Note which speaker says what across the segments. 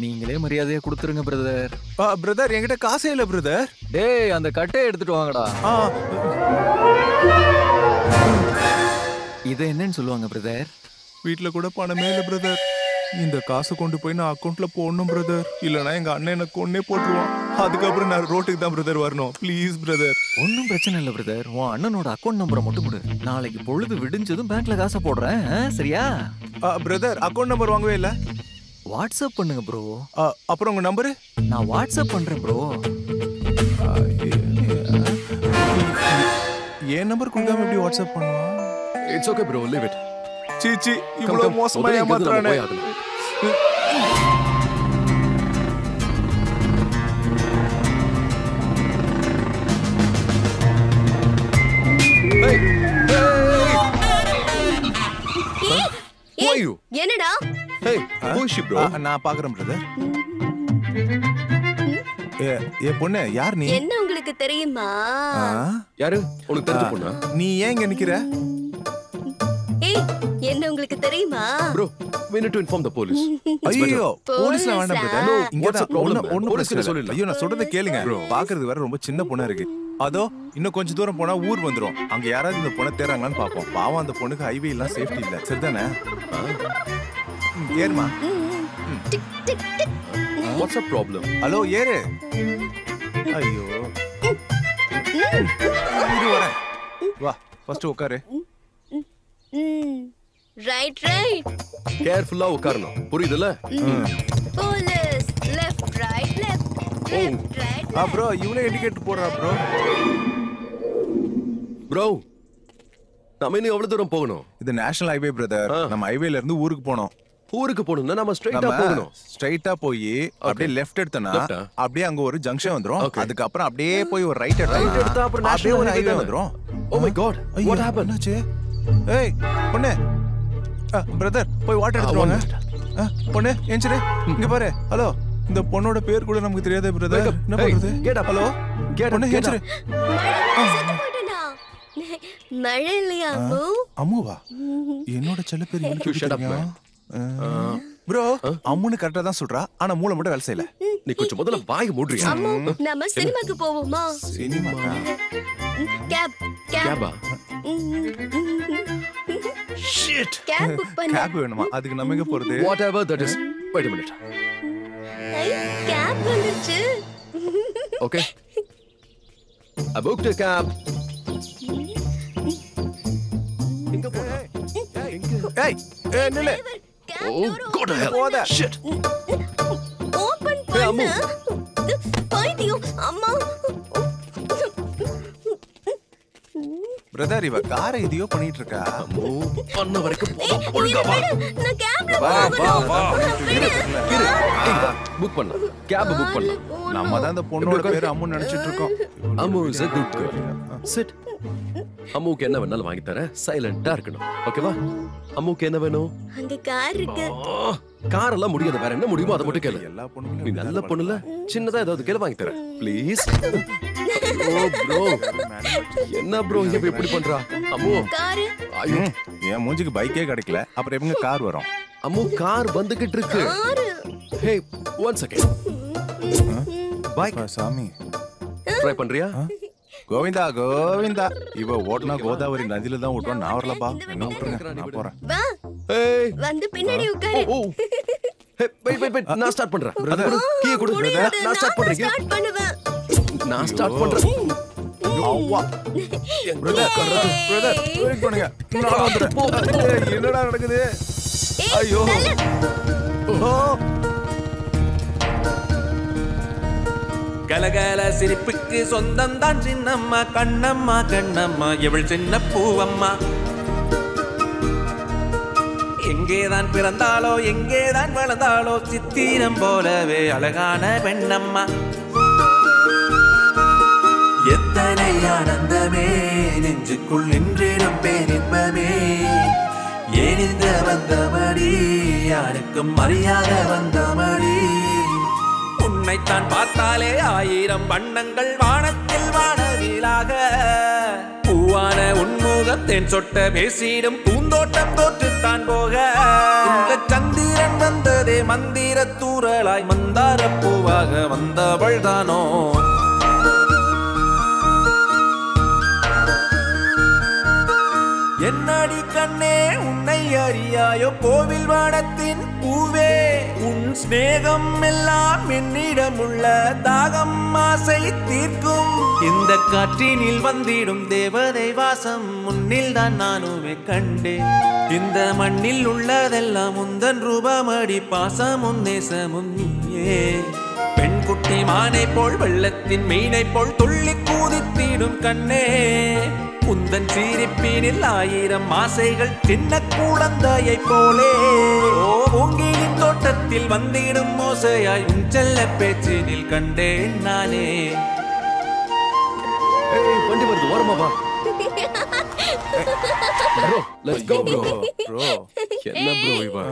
Speaker 1: நீங்களே மரியாதையா கொடுத்துருங்க பிரதர்.
Speaker 2: பிரதர் என்கிட்ட காசே இல்ல பிரதர்.
Speaker 1: டேய் அந்த கட்டையை எடுத்துட்டு வாங்கடா. இதை என்னன்னு சொல்லுவாங்க பிரதர்?
Speaker 2: வீட்டுல கூட பணமே இல்ல பிரதர். இந்த காசு கொண்டு போய் நான் அக்கௌண்ட்ல போடணும் பிரதர். இல்லனா எங்க அண்ணன் என்ன கொன்னே போட்டுருவான். அதுக்கப்புறம் நான் ரோட்டுக்கு தான் பிரதர் வரணும். Please brother.
Speaker 1: ஒன்னும் பிரச்சனை இல்ல பிரதர். உன் அண்ணனோட அக்கௌண்ட் நம்பரை மட்டும் கொடு. நாளைக்கு பொழுது விடிஞ்சதும் பேங்க்ல காசை போடுறேன். சரியா?
Speaker 2: பிரதர் அக்கௌண்ட் நம்பர் வாங்கவே இல்ல.
Speaker 1: வாட்ஸ்அப் பண்ணுங்க ப்ரோ.
Speaker 2: அப்புறம் உங்க நம்பரு?
Speaker 1: நான் வாட்ஸ்அப் பண்றேன் ப்ரோ.
Speaker 2: என் நம்பர் கொடுக்காம எப்படி வாட்ஸ்அப் பண்ணுவான்?
Speaker 3: It's okay bro, leave it.
Speaker 2: சீச்சி இவ்வளவு மோசமா ஏமாத்துறானே.
Speaker 4: என்னடா?
Speaker 2: நான் பாக்குறேன் பிரதர். ஏ பொண்ணு யார் நீ?
Speaker 4: என்ன உங்களுக்கு தெரியுமா?
Speaker 3: யாரு? உனக்கு தெரிஞ்ச பொண்ணா?
Speaker 2: நீ ஏன் இங்க நிக்கிற?
Speaker 4: ஏய் என்ன உங்களுக்கு தெரியுமா?
Speaker 3: bro we need to inform the police.
Speaker 2: ஐயோ போலீஸ்ல வேண்டாம் பிரதர். இங்க தான் ஒண்ணு
Speaker 3: போலீஸ்ல சொல்லல.
Speaker 2: ஐயோ நான் சொல்றத கேளுங்க. பாக்குறது வேற ரொம்ப சின்ன பொண்ணா இருக்கு. அதோ இன்னும் கொஞ்ச தூரம் போனா ஊர் வந்துரும். அங்க யாராவது இந்த பொண்ணை தேறாங்களான்னு பாப்போம். பாவம் அந்த பொண்ணுக்கு ஹைவே எல்லாம் சேஃப்டி இல்ல. சரிதானே? ஏறுமா.
Speaker 3: What's the problem?
Speaker 2: ஹலோ ஏறு. ஐயோ இது வரேன். வா ஃபர்ஸ்ட் உட்காரு.
Speaker 4: Right right.
Speaker 3: கேர்ஃபுல்லா உட்காரணும். புரியுதுல?
Speaker 4: Police left right left right.
Speaker 2: bro இவனே இண்டிகேட்டர் போடுறா bro.
Speaker 3: bro நாம இன்னும் எவ்வளவு தூரம் போகணும்?
Speaker 2: இது நேஷனல் ஹைவே பிரதர். நம்ம ஹைவேல இருந்து ஊருக்கு போறோம்.
Speaker 3: ஊருக்கு போணும்னா நாம ஸ்ட்ரைட்டா போகணும்.
Speaker 2: ஸ்ட்ரைட்டா போய் அப்படியே லெஃப்ட் எடுத்தனா அப்படியே அங்க ஒரு ஜங்ஷன் வந்துரும். அதுக்கு அப்புறம் அப்படியே போய் ஒரு ரைட்
Speaker 3: எடுத்தா அப்புறம்
Speaker 2: நேஷனல் ஹைவே வந்துரும்.
Speaker 3: oh my god what happened?
Speaker 2: என்னாச்சு? ஏய் பொண்ணே பிரதர் போய் வாட்டர் எடுத்து வாங்க. பொண்ணே என்சிரு இங்க பாரு. ஹலோ இந்த பொண்ணோட பேர் கூட நமக்கு தெரியாதே பிரதர். என்ன பண்றது?
Speaker 3: ஹலோ
Speaker 2: பொண்ணே என்சிரு.
Speaker 4: மழை இல்லையா அம்மு?
Speaker 2: அம்முவா? என்னோட செல்ல பேர் எனக்கு bro அம்முன்னு கரெக்ட்டா தான் சொல்றா. ஆனா மூளை மட்டும் வேலை செய்யல.
Speaker 3: நீ கொஞ்சம் முதல்ல வாய் மூடுறியா?
Speaker 4: அம்மு நம்ம சினிமாக்கு போவோமா?
Speaker 2: சினிமாக்கா?
Speaker 3: கேபா? shit
Speaker 4: கேப் புக் பண்ணு.
Speaker 2: கேப் வேணுமா? அதுக்கு நம்ம எங்க போறது?
Speaker 3: whatever that is. wait a minute.
Speaker 4: Cab வந்துச்சு.
Speaker 3: okay I booked a cab. எங்க போற?
Speaker 2: ஏய் நில்ல.
Speaker 3: oh god hell shit.
Speaker 4: Open பண்ணு. பைத்தியம் அம்மா.
Speaker 2: பிரதர் இவ காரை இதையோ பண்ணிட்டு இருக்கா.
Speaker 3: பண்ண வரைக்கும் ஒழுங்கா வா.
Speaker 4: நான் கேப்ல
Speaker 2: வா.
Speaker 3: புக் பண்ணு. கேப் புக் பண்ணு.
Speaker 2: நம்ம தான் அந்த பொண்ணோட பேர் அம்மு நினைச்சிட்டு இருக்கோம்.
Speaker 3: Ammu is a good girl. sit. அம்முக்கு என்ன வேணாலும் வாங்கி தரேன். சைலண்டா இருக்கணும். ஓகேவா? அம்முக்கு என்ன வேணும்?
Speaker 4: அங்க கார் இருக்கு.
Speaker 3: கார் எல்லாம் முடியாது. வேற என்ன முடியுமோ அதை மட்டும் கேளு.
Speaker 2: எல்லா பொண்ணுங்களும்
Speaker 3: நீ நல்ல பொண்ணுல சின்னதா ஏதாவது கேளு வாங்கி தரேன். ப்ளீஸ். Oh bro. என்ன ப்ரோ இங்க இப்படி பண்றா? அம்மு
Speaker 4: கார்.
Speaker 3: ஐயோ
Speaker 2: என் மூஞ்சிக்கு பைக்கே கிடைக்கல. அப்புறம் எப்பங்க கார் வரும்?
Speaker 3: அம்மு கார் வந்துகிட்டு இருக்கு. ஹே 1 செகண்ட். பைக்
Speaker 2: சாமி
Speaker 3: ட்ரை பண்றியா?
Speaker 2: கோவிந்தா கோவிந்தா. இவ ஓட்டுனா கோதாவரி நதியில தான் ஓட்டுவான். நான் வரலப்பா. என்ன விட்டுருங்க நான் போறேன்.
Speaker 4: வா
Speaker 3: ஏய்
Speaker 4: வந்து பின்னாடி உட்காரு.
Speaker 3: ஓ ஹே வெயிட் நான் ஸ்டார்ட் பண்றேன். பிரதர் கீ கொடு பிரதர். நான் ஸ்டார்ட் பண்றேன்.
Speaker 4: ஸ்டார்ட் பண்ணுவேன்.
Speaker 3: நான் ஸ்டார்ட் பண்றேன்.
Speaker 2: அவ்வா பிரதர் வெயிட் பண்ணுங்க. நான் வந்துறேன். என்னடா நடக்குது? ஐயோ
Speaker 5: கலகல சிரிப்புக்கு சொந்தம் தான் சின்னம்மா. கண்ணம்மா கண்ணம்மா எவள் சின்ன பூவம்மா. எங்கேதான் பிறந்தாலோ எங்கேதான் வளர்ந்தாலோ சித்திரம் போலவே அழகான பெண்ணம்மா. எத்தனை ஆனந்தமே நெஞ்சுக்குள் நின்றிடும் பேரின்பமே. ஏன் இந்த வந்தமடி யாருக்கும் அறியாத வந்தமடி. உன்னைத்தான் பார்த்தாலே 1000 வண்ணங்கள் வானத்தில் வானவிலாக. பூவான உன்முகத்தேன் சொட்ட பேசிடும் பூந்தோட்டம் தோற்றுத்தான் போக. இந்த சந்திரன் வந்ததே மந்திர வைரத்தூரலாய் மந்தார பூவாக வந்தவள் தானோ என்னடி கண்ணே உன்னை அறியாயோ கோவில் வாடத்தின் பூவே உன் ஸ்நேகம் எல்லாம் என்னிடமுள்ள தாகம் ஆசை தீர்க்கும் இந்த காற்றினில் வந்திடும் தேவதை வாசம் முன்னில் தான் நானுமே கண்டேன் இந்த மண்ணில் உள்ளதெல்லாம் முந்தன் ரூபமடி பாசமும் நேசமும் நீயே பெண் குட்டி மானை போல் வெள்ளத்தின் மீனை போல் துள்ளி கூதித்திடும் கண்ணே உந்தன் சிரிப்பினில் ஆயிரம் ஆசைகள் சின்ன குழந்தையை போலே பூங்கிலின் தோட்டத்தில் வந்திடும் மோசையாய் உன் செல்ல பேச்சினில் கண்டேன் நானே
Speaker 3: வண்டி வருது ஓரமா வா bro let's go bro என்ன bro இவா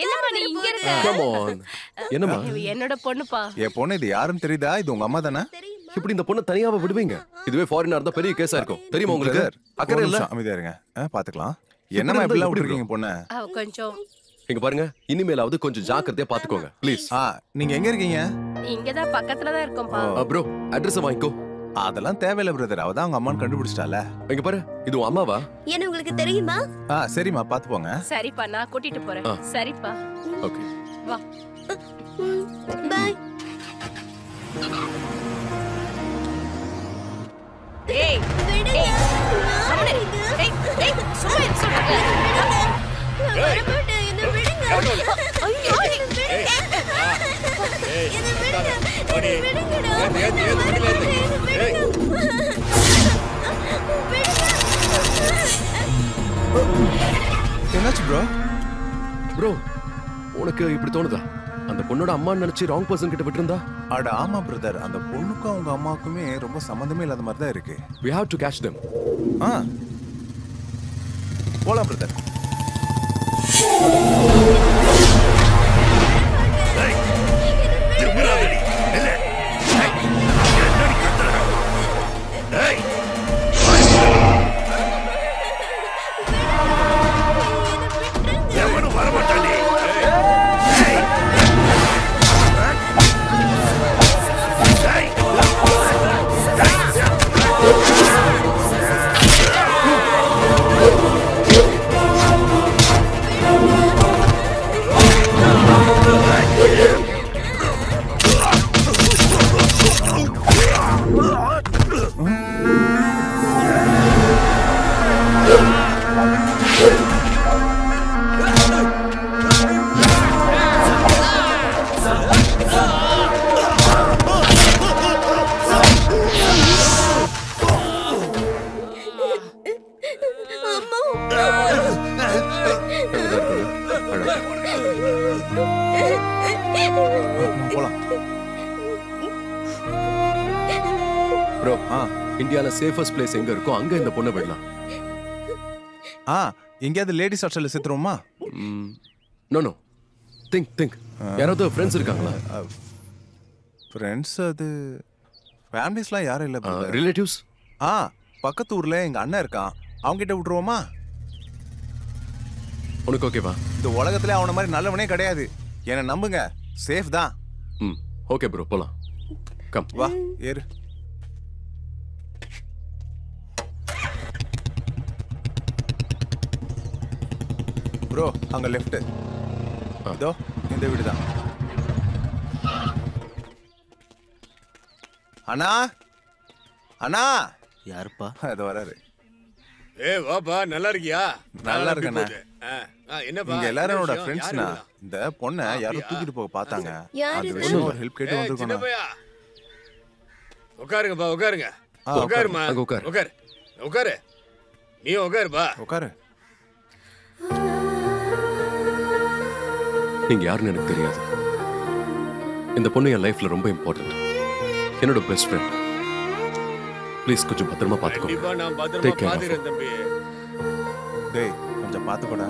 Speaker 6: என்னம்மா நீ இங்க இருக்க
Speaker 3: come on என்னம்மா
Speaker 6: என்னோட பொண்ணுப்பா
Speaker 2: என் பொண்ணு இது யாருன்னு தெரியுதா? இது உங்க அம்மா தானே?
Speaker 3: இப்படி இந்த பொண்ணு தனியாவ விடுவீங்க? இதுவே ஃபாரினா இருந்தா பெரிய கேஸா இருக்கும் தெரியுமா உங்களுக்கு? அக்கறை இல்ல?
Speaker 2: அமைதியா இருங்க, பாத்துக்கலாம். என்னம்மா இப்படிலாம் விட்டுருக்கீங்க பொண்ணு?
Speaker 6: கொஞ்சம்
Speaker 3: இங்க பாருங்க, இனிமேலாவது கொஞ்சம் ஜாக்கிரதையா பாத்துக்கோங்க ப்ளீஸ்.
Speaker 2: நீங்க எங்க இருக்கீங்க?
Speaker 6: இங்கதான் பக்கத்துல தான் இருக்கோம்பா.
Speaker 3: ப்ரோ அட்ரஸ் வாங்கிக்கோ.
Speaker 2: அதெல்லாம் தேவையில்ல பிரதர், அவதான் அவங்க அம்மான்னு கண்டுபிடிச்சிட்டால.
Speaker 3: இங்க பாரு, இது உன் அம்மாவா?
Speaker 4: என்ன உங்களுக்கு தெரியுமா?
Speaker 2: சரிம்மா பாத்து போங்க.
Speaker 6: சரிப்பா நான் கூட்டிட்டு போறேன். சரிப்பா
Speaker 3: ஓகே
Speaker 6: வா.
Speaker 4: பை.
Speaker 6: ஏய்
Speaker 4: விடுங்க.
Speaker 6: ஏய் ஏய் சும்மா இரு சொல்றேன்.
Speaker 4: வரமாட்டேன், என்ன விடுங்க. ஐயோ என்ன விடுங்க. என்ன விடுங்க. என்ன விடுங்கடா.
Speaker 2: என்னாச்சு ப்ரோ?
Speaker 3: ப்ரோ உனக்கு இப்படி தோணுதா? அந்த பொண்ணோட அம்மா நினைச்சு ராங் பர்சன் கிட்ட விட்டுருந்தா?
Speaker 2: அட ஆமா பிரதர், அந்த பொண்ணுக்கும் அவங்க அம்மாக்குமே ரொம்ப சம்பந்தமே இல்லாத மாதிரி தான் இருக்கு.
Speaker 3: we have to catch them.
Speaker 2: போலாம் பிரதர்.
Speaker 3: இந்தியால சேஃபஸ்ட் பிளேஸ் எங்க இருக்கோ அங்க இந்த பொண்ணை விடலாம்.
Speaker 2: எங்கயாவது லேடிஸ் ஹாஸ்டல்ல சேர்த்துருவோமா?
Speaker 3: நோ நோ, திங்க் யாராவது ஃப்ரெண்ட்ஸ் இருக்காங்களா?
Speaker 2: ஃப்ரெண்ட்ஸ் அது ஃபேமிலிஸ்லாம் யாரும் இல்ல.
Speaker 3: ரிலேட்டிவ்ஸ்?
Speaker 2: பக்கத்து ஊர்ல எங்க அண்ணன் இருக்கான், அவங்க கிட்ட விட்டுருவோமா?
Speaker 3: உனக்கு ஓகேவா?
Speaker 2: இந்த உலகத்துல அவன மாதிரி நல்லவனே கிடையாது, என்ன நம்புங்க, சேஃப் தான்.
Speaker 3: ஓகே ப்ரோ போலாம். கம்
Speaker 2: வா ஏறு. ப்ரோ அங்க லெஃப்ட், இதோ இந்த வீடு தான். அண்ணா அண்ணா.
Speaker 1: யாருப்பா?
Speaker 2: அது வராரு.
Speaker 7: வாப்பா, நல்லா இருக்கியா?
Speaker 2: நல்லா இருக்கேண்ணா.
Speaker 7: என்னப்பா
Speaker 2: நீங்க எல்லாரும் என்னோட ஃப்ரெண்ட்ஸ்னா, இந்த பொண்ணை யாரோ தூக்கிட்டு போக பார்த்தாங்க, அந்த விஷயம் ஒரு ஹெல்ப் கேட்டு வந்திருக்கோம்.
Speaker 7: உட்காருங்கப்பா, உட்காருங்க. உட்காருமா, உட்காரு உட்காரு. நீ உட்காருப்பா.
Speaker 2: உட்காரு.
Speaker 3: நீங்க யாருன்னு எனக்கு தெரியாது. இந்த பொண்ணு என் லைஃப்ல ரொம்ப இம்பார்ட்டன்ட், என்னோட பெஸ்ட் ஃப்ரெண்ட். ப்ளீஸ் கொஞ்சம் பத்திரமா பாத்துக்கோங்க.
Speaker 7: நான் பத்திரமா பாத்துக்கிறேன் தம்பி.
Speaker 2: டேய் கொஞ்சம் பாத்துக்கோடா.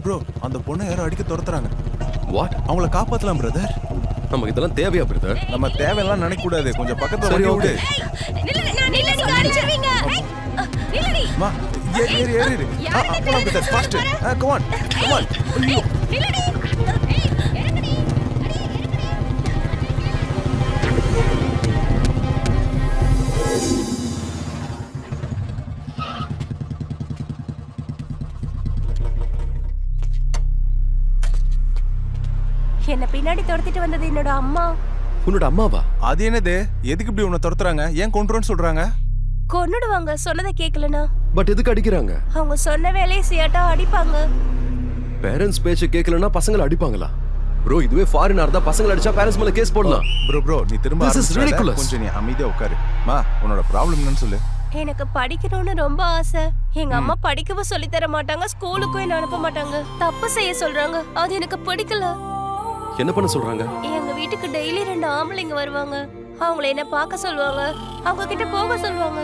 Speaker 2: ப்ரோ அந்த பொண்ணை யாரும் அடிக்க துரத்துறாங்க.
Speaker 3: வாட்?
Speaker 2: அவங்கள காப்பாத்தலாம் பிரதர்.
Speaker 3: நமக்கு இதெல்லாம் தேவையா பிரதர்?
Speaker 2: நம்ம தேவையெல்லாம் நினைக்க கூடாது. கொஞ்சம் பக்கத்துல
Speaker 3: சரி,
Speaker 2: வண்டி விடு.
Speaker 6: நில்லடி அடிச்சிருவீங்க. நில்லடி.
Speaker 2: மா ஏறு. போலாம் பிரதர் ஃபாஸ்ட். Come on. ஐயோ.
Speaker 6: நில்லடி. இறங்குடி. என்ன பின்னாடி துரத்திட்டு வந்தது என்னோட அம்மா.
Speaker 3: உன்னோட அம்மாவா?
Speaker 2: அது என்னது? எதுக்கு இப்படி உன்னை துரத்துறாங்க? ஏன் கொன்றுன்னு சொல்றாங்க?
Speaker 6: கொன்னுடுவாங்க சொன்னதை கேட்கலனா.
Speaker 3: பட் எதுக்கு அடிக்கிறாங்க?
Speaker 6: அவங்க சொன்ன வேலையை செய்யாட்டா அடிப்பாங்க.
Speaker 3: பேரண்ட்ஸ் பேச்ச கேட்கலனா பசங்களை அடிப்பாங்களா? ப்ரோ இதுவே ஃபாரினர் தான் பசங்களை அடிச்சா பேரண்ட்ஸ் மேல கேஸ் போடலாம்.
Speaker 2: ப்ரோ நீ திரும்ப
Speaker 3: This is ridiculous.
Speaker 2: கொஞ்சம் நீ அமைதியா உட்காரு. மா உன்னோட ப்ராப்ளம் என்னன்னு சொல்லு.
Speaker 6: எனக்கு படிக்கணும்னு ரொம்ப ஆசை. எங்க அம்மா படிக்கவும் சொல்லி தர மாட்டாங்க, ஸ்கூலுக்கும் என்ன அனுப்ப மாட்டாங்க. தப்பு செய்ய சொல்றாங்க, அது எனக்கு பிடிக்கல.
Speaker 3: என்ன பண்ண சொல்றாங்க?
Speaker 6: எங்க வீட்டுக்கு டெய்லி 2 ஆம்பளைங்க வருவாங்க. அவங்கள என்ன பார்க்க சொல்லுவாங்க, அவங்க கிட்ட போக சொல்லுவாங்க.